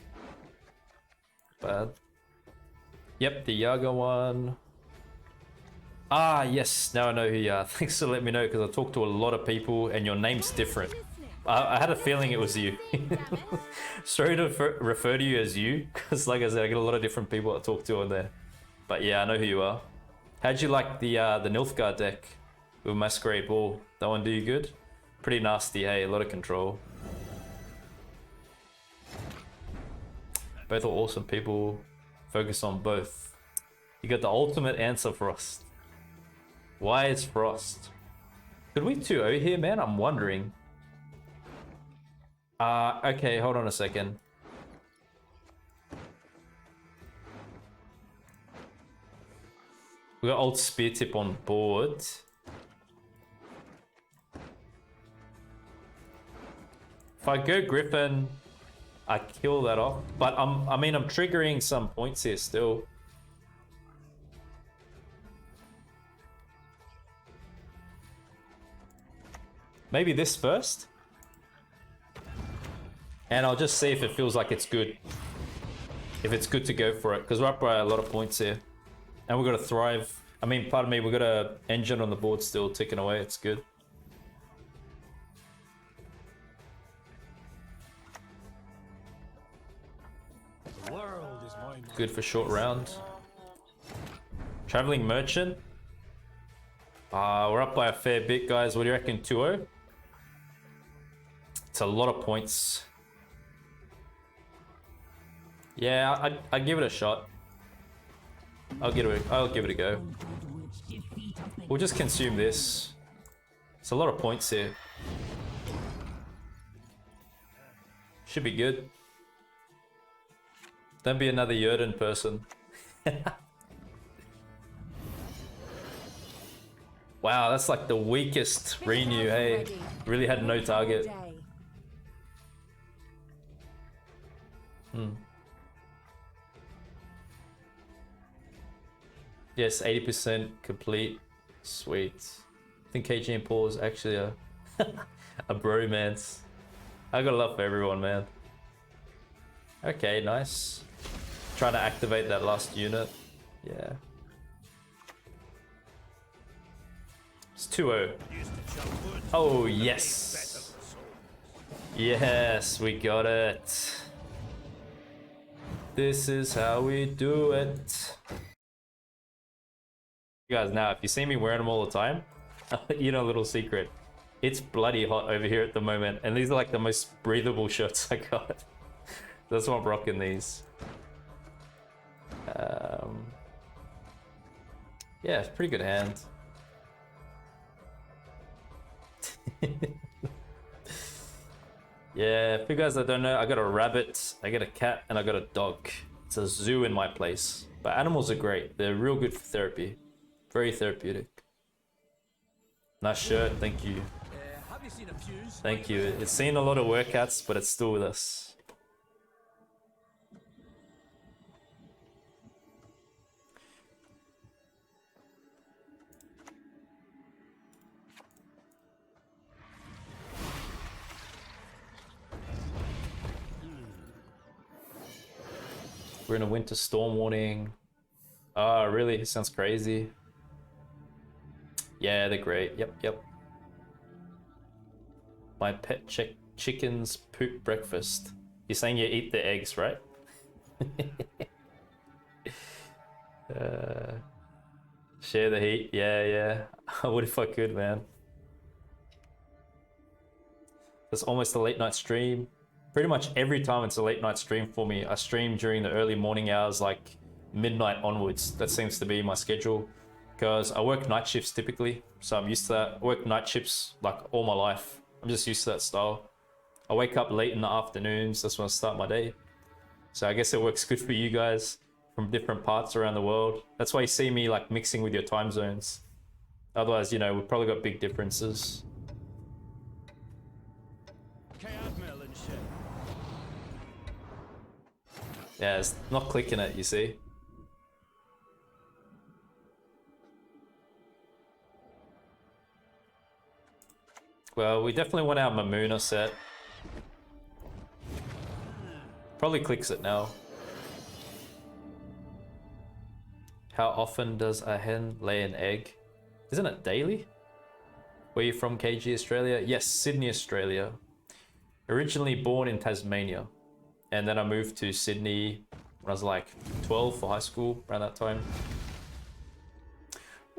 Bad. Yep, the Yaga one. Ah, yes, now I know who you are. Thanks for letting me know, because I talked to a lot of people and your name's different. I had a feeling it was you. Sorry to refer to you as you, because like I said, I get a lot of different people I talk to on there. But yeah, I know who you are. How'd you like the Nilfgaard deck with Masquerade Ball? That one do you good? Pretty nasty, hey, a lot of control. Both are awesome people. Focus on both. You got the ultimate answer, Frost. Why is Frost? Could we 2-0 here, man? I'm wondering. Okay, hold on a second. We got Old Speartip on board. If I go Griffin, I kill that off. But I mean, I'm triggering some points here still. Maybe this first. And I'll just see if it feels like it's good. If it's good to go for it. Because we're up by a lot of points here. And we've got to thrive. I mean, pardon me, we've got a engine on the board still ticking away. It's good. The world is mine. Good for short round. Traveling merchant. We're up by a fair bit, guys. What do you reckon? 2-0? It's a lot of points. Yeah, I'd give it a shot. I'll give it a go. We'll just consume this. It's a lot of points here. Should be good. Don't be another Yrden person. Wow, that's like the weakest renew, hey. Really had no target. Yes, 80% complete. Sweet. I think KG and Paul is actually a a bromance. I got love for everyone, man. Okay, nice. Trying to activate that last unit. Yeah. It's 2-0. Oh, yes. Yes, we got it. This is how we do it. You guys, now if you see me wearing them all the time, you know a little secret. It's bloody hot over here at the moment, and these are like the most breathable shirts I got. That's why I'm rocking these. Yeah, it's a pretty good hand. Yeah, for you guys that don't know, I got a rabbit, I got a cat, and I got a dog. It's a zoo in my place. But animals are great. They're real good for therapy. Very therapeutic. Nice shirt, thank you. Have you seen a fuse? Thank you. It's seen a lot of workouts, but it's still with us. We're in a winter storm warning. Oh, really? Sounds crazy. Yeah, they're great. Yep. My pet chickens poop breakfast. You're saying you eat the eggs, right? Share the heat. Yeah. I would if I could, man. It's almost a late night stream. Pretty much every time it's a late night stream for me. I stream during the early morning hours, like midnight onwards. That seems to be my schedule because I work night shifts typically, so I'm used to that. I work night shifts like all my life. I'm just used to that style. I wake up late in the afternoons. That's when I start my day. So I guess it works good for you guys from different parts around the world. That's why you see me like mixing with your time zones. Otherwise, you know, we've probably got big differences. Yeah, it's not clicking it, you see. Well, we definitely want our Mamuna set. Probably clicks it now. How often does a hen lay an egg? Isn't it daily? Where you from, KG Australia? Yes, Sydney, Australia. Originally born in Tasmania. And then I moved to Sydney when I was like 12 for high school, around that time.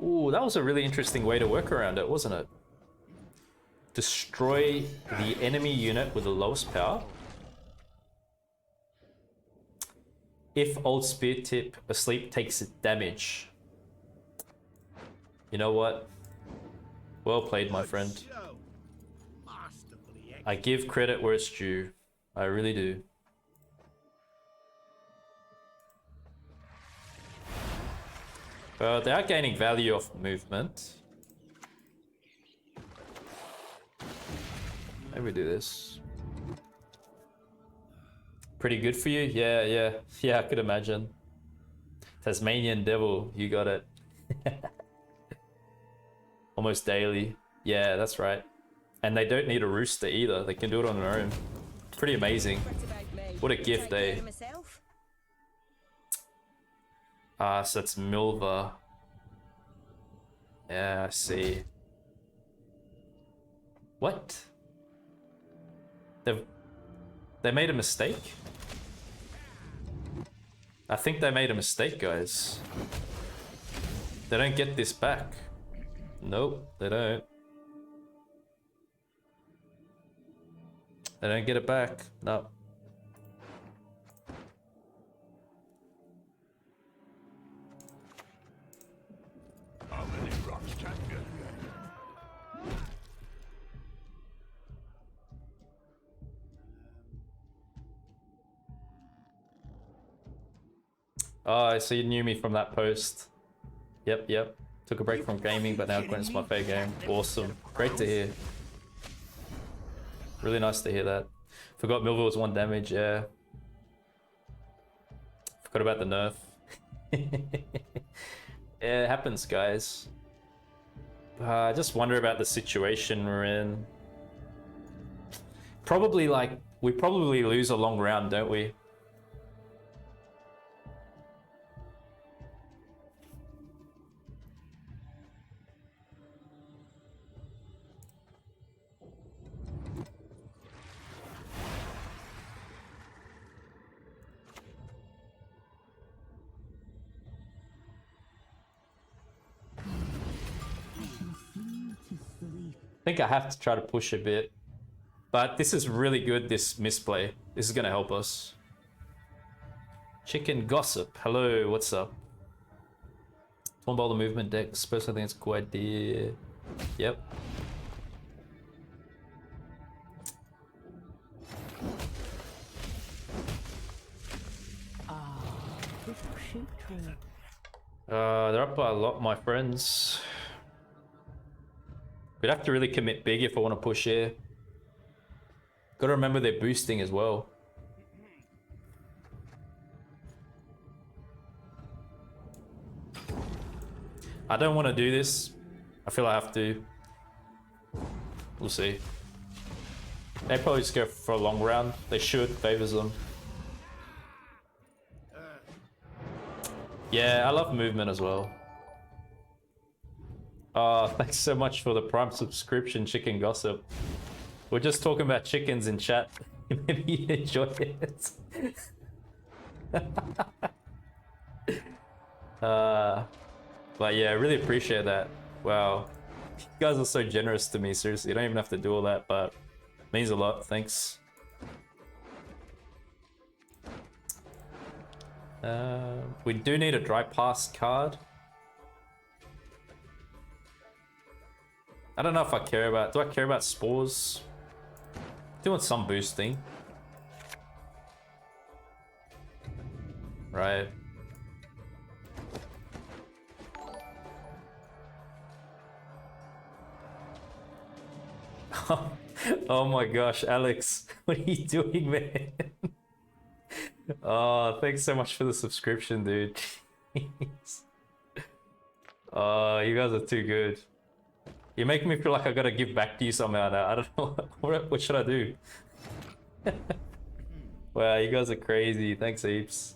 Ooh, that was a really interesting way to work around it, wasn't it? Destroy the enemy unit with the lowest power. if Old Speartip asleep takes damage. You know what? Well played, my friend. I give credit where it's due. I really do. Well, they are gaining value off movement. Maybe we do this. Pretty good for you? Yeah. Yeah, I could imagine. Tasmanian Devil, you got it. Almost daily. Yeah, that's right. And they don't need a rooster either. They can do it on their own. Pretty amazing. What a gift, eh? So it's Milva. Yeah, I see. What? They made a mistake? I think they made a mistake, guys. They don't get this back. Nope, they don't. They don't get it back. No. How many rocks can you Oh, so you knew me from that post. Yep. Took a break from gaming, but now Gwent's my favorite game. Awesome. Great to hear. Really nice to hear that. Forgot Milville was 1 damage, yeah. Forgot about the nerf. Yeah, it happens, guys. I just wonder about the situation we're in. Probably like, we probably lose a long round, don't we? I think I have to try to push a bit. But this is really good, this misplay. This is going to help us. Chicken Gossip. Hello, what's up? One ball the movement deck. Suppose I think it's a cool idea. Yep. They're up by a lot, my friends. We'd have to really commit big if I want to push here. Gotta remember they're boosting as well. I don't want to do this. I feel I have to. We'll see. They probably just go for a long round. They should. Favors them. Yeah, I love movement as well. Thanks so much for the Prime subscription, Chicken Gossip. We're just talking about chickens in chat. Maybe you enjoy it. But yeah, I really appreciate that. Wow. You guys are so generous to me, seriously. You don't even have to do all that, but it means a lot. Thanks. We do need a dry pass card. I don't know if I care about... Do I care about spores? Doing some boosting. Right. Oh my gosh, Alex. What are you doing, man? Oh, thanks so much for the subscription, dude. Jeez. Oh, you guys are too good. You make me feel like I gotta give back to you somehow now. I don't know. What should I do? Wow, you guys are crazy. Thanks heaps.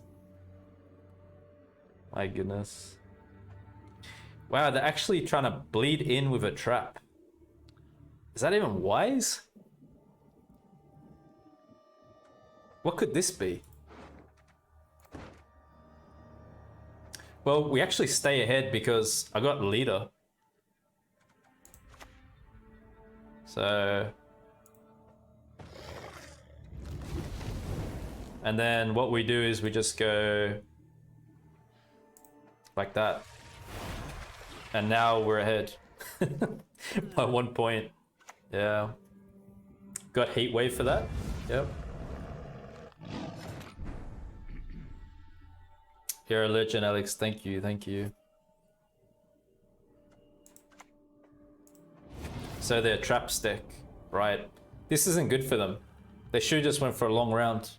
My goodness. Wow, they're actually trying to bleed in with a trap. Is that even wise? What could this be? Well, we actually stay ahead because I got leader. So... And then what we do is we just go like that. And now we're ahead by 1 point. Yeah. Got heat wave for that. Yep. You're a legend, Alex. Thank you. Thank you. So they're trap stack, right? This isn't good for them. They should just went for a long round.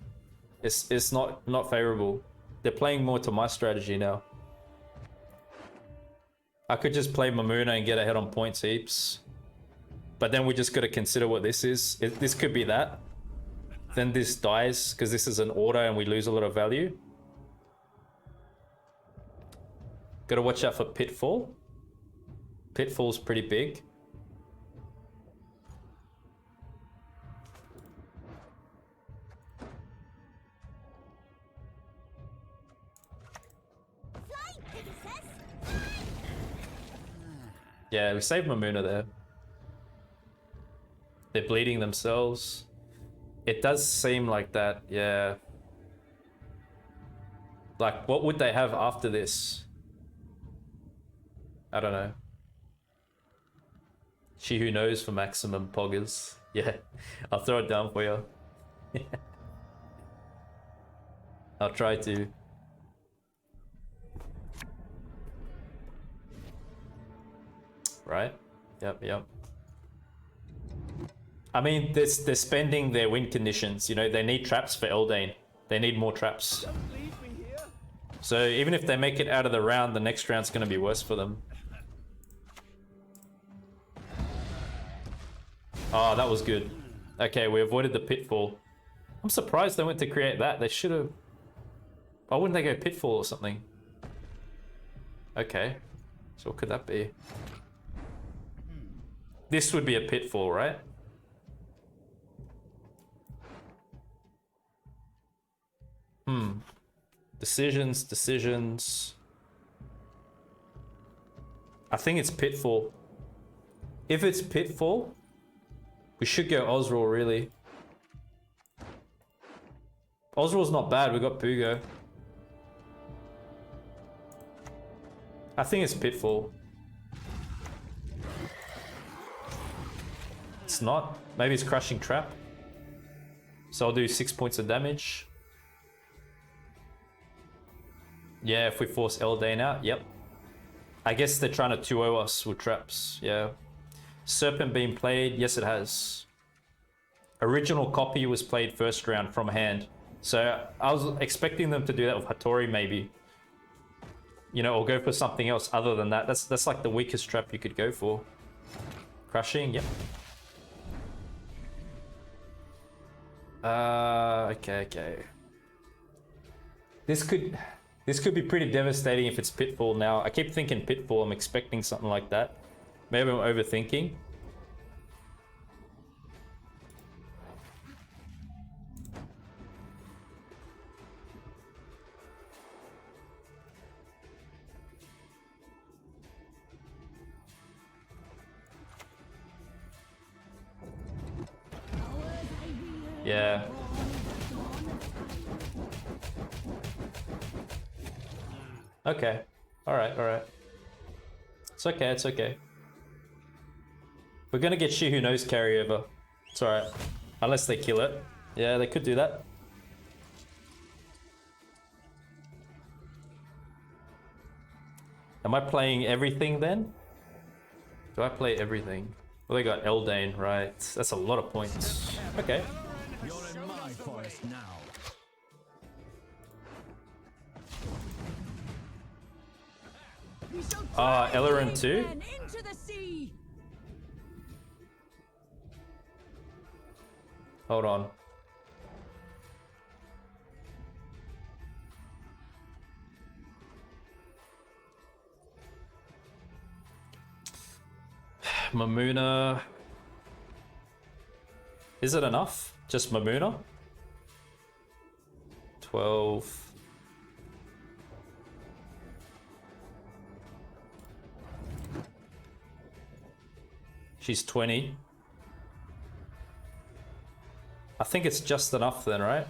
It's not favorable. They're playing more to my strategy now. I could just play Mamuna and get ahead on points heaps. But then we just got to consider what this is. This could be that. Then this dies because this is an auto and we lose a lot of value. Got to watch out for Pitfall. Pitfall's pretty big. Yeah, we saved Mamuna there. They're bleeding themselves. It does seem like that, yeah. Like, what would they have after this? I don't know. She who knows for maximum poggers. Yeah, I'll throw it down for you. I'll try to. Right? Yep, yep. I mean, they're spending their win conditions. You know, they need traps for Eldain. They need more traps. So even if they make it out of the round, the next round's going to be worse for them. Oh, that was good. Okay, we avoided the pitfall. I'm surprised they went to create that. They should have... Why wouldn't they go pitfall or something? Okay. So what could that be? This would be a pitfall, right? Decisions. I think it's pitfall. If it's pitfall, we should go Osral, really. Osral's not bad, we got Pugo. I think it's pitfall. It's not. Maybe it's crushing trap. So I'll do 6 points of damage. Yeah, if we force Eldain out, yep. I guess they're trying to 2-0 us with traps, yeah. Serpent being played, yes it has. Original copy was played first round from hand. So I was expecting them to do that with Hattori maybe. You know, or go for something else other than that. That's like the weakest trap you could go for. Crushing, yep. Okay. This could be pretty devastating if it's Pitfall now. I keep thinking Pitfall, I'm expecting something like that. Maybe I'm overthinking. Yeah. Okay. Alright. It's okay. We're gonna get She Who Knows carryover. It's alright. Unless they kill it. Yeah, they could do that. Am I playing everything then? Do I play everything? Well, they got Eldain, right? That's a lot of points. Okay. You're in my forest now. Ellerin too? Into the sea. Hold on. Mamuna. Is it enough? Just Mamuna? 12. She's 20. I think it's just enough then, right?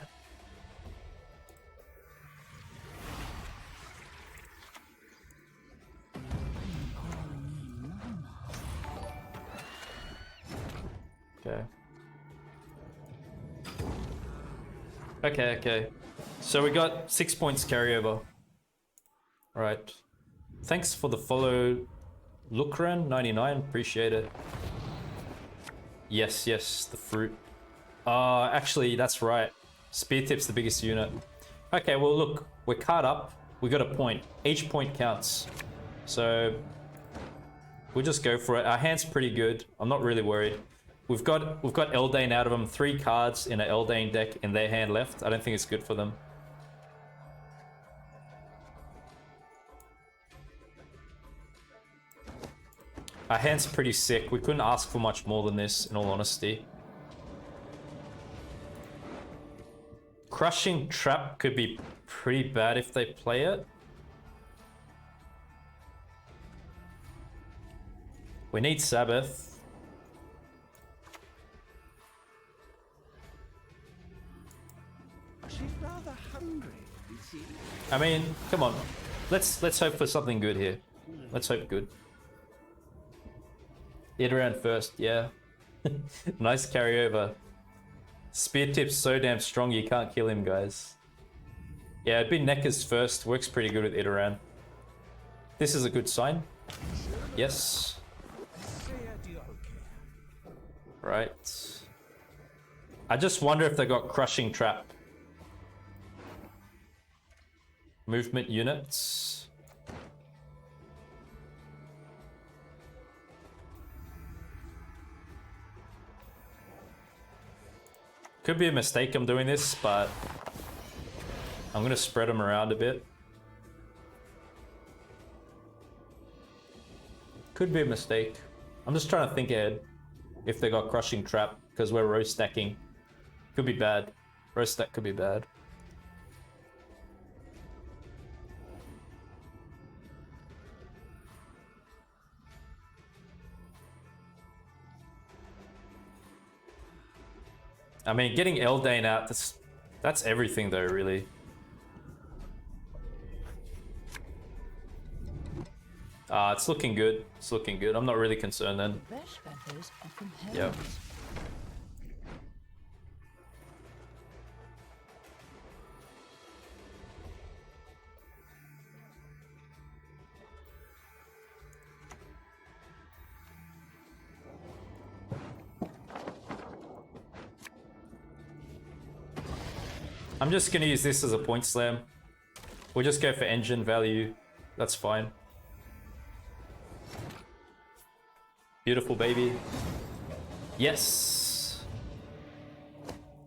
Okay. Okay. So we got 6 points carryover. Alright. Thanks for the follow, Lukran99. Appreciate it. Yes, the fruit. Actually, that's right. Speartip's the biggest unit. Okay, well, look, we're caught up. We got a point. Each point counts. So we'll just go for it. Our hand's pretty good. I'm not really worried. We've got Eldain out of them. 3 cards in an Eldain deck in their hand left. I don't think it's good for them. Our hand's pretty sick. We couldn't ask for much more than this, in all honesty. Crushing Trap could be pretty bad if they play it. We need Sabbath. She's rather hungry, you see. I mean, come on. Let's hope for something good here. Let's hope good. Hit around first, yeah. Nice carryover. Speartip's so damn strong you can't kill him, guys. Yeah, it'd be Nekker's first. Works pretty good with Iteran. This is a good sign. Yes. Right. I just wonder if they got Crushing Trap. Movement units. Could be a mistake I'm doing this, but I'm gonna spread them around a bit. Could be a mistake. I'm just trying to think ahead. If they got Crushing Trap, because we're row stacking. Could be bad. Row stack could be bad. I mean, getting Eldain out, that's everything though, really. It's looking good. It's looking good. I'm not really concerned then. Fresh feathers are from Yep. herons. I'm just gonna use this as a point slam. We'll just go for engine value. That's fine. Beautiful, baby. Yes.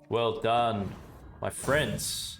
Well done, my friends.